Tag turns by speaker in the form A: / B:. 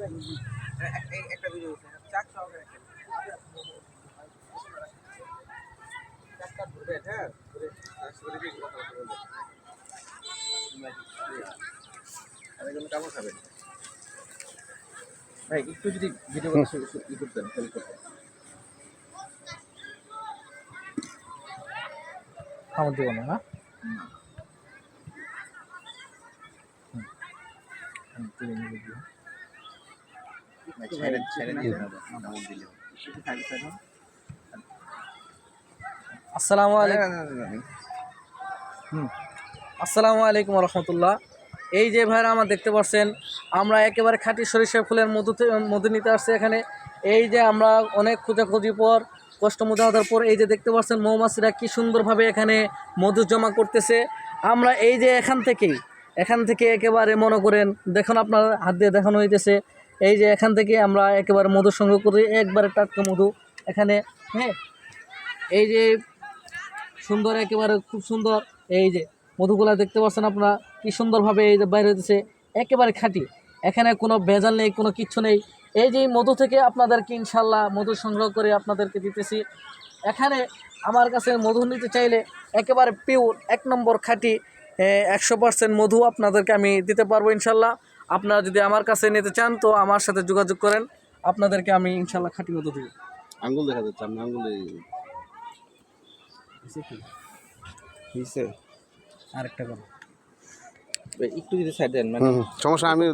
A: একটা ভিডিও চাক সহকারে চাকটা ধরবেন, হ্যাঁ ধরে কথা বলবেন। আর এগুলো কেমন খাবেন ভাই? একটু যদি ভিডিও ই করতেন হেল্প করতেন।
B: আমার দেবো না আসসালামু আলাইকুম। আসসালামু আলাইকুম রহমতুল্লাহ। এই যে ভাইরা আমার দেখতে পাচ্ছেন, আমরা একেবারে খাঁটি সরিষা ফুলের মধু নিতে আসছি এখানে। এই যে আমরা অনেক খোঁজাখুঁজি পর কষ্ট মোজাহাদার পর এই যে দেখতে পাচ্ছেন মৌমাছিরা কি সুন্দরভাবে এখানে মধু জমা করতেছে। আমরা এই যে এখান থেকে একেবারে মনে করেন, দেখুন আপনার হাত দিয়ে দেখানো হইতেছে, এই যে এখান থেকে আমরা একেবারে মধু সংগ্রহ করি, একবারে টাটকা মধু এখানে। হ্যাঁ, এই যে সুন্দর, একেবারে খুব সুন্দর এই যে মধুগুলা দেখতে পাচ্ছেন আপনারা কি সুন্দরভাবে এই যে বাইরে হতেছে, একেবারে খাঁটি, এখানে কোনো ভেজাল নেই, কোনো কিচ্ছু নেই। এই যে মধু থেকে আপনাদেরকে ইনশাল্লাহ মধু সংগ্রহ করে আপনাদেরকে দিতেছি। এখানে আমার কাছে মধু নিতে চাইলে একেবারে পিওর 1 নম্বর খাঁটি 100% মধু আপনাদেরকে আমি দিতে পারবো ইনশাল্লাহ। আপনারা যদি আমার কাছে নিতে চান তো আমার সাথে যোগাযোগ করেন, আপনাদেরকে আমি ইনশাল্লাহ খাঁটি মধু দেব।
A: আঙ্গুল দেখা যাচ্ছে, আমি আঙ্গুলে
B: আরেকটা কথা
A: একটু যদি সাইড দেন, মানে
C: সমস্যা আমি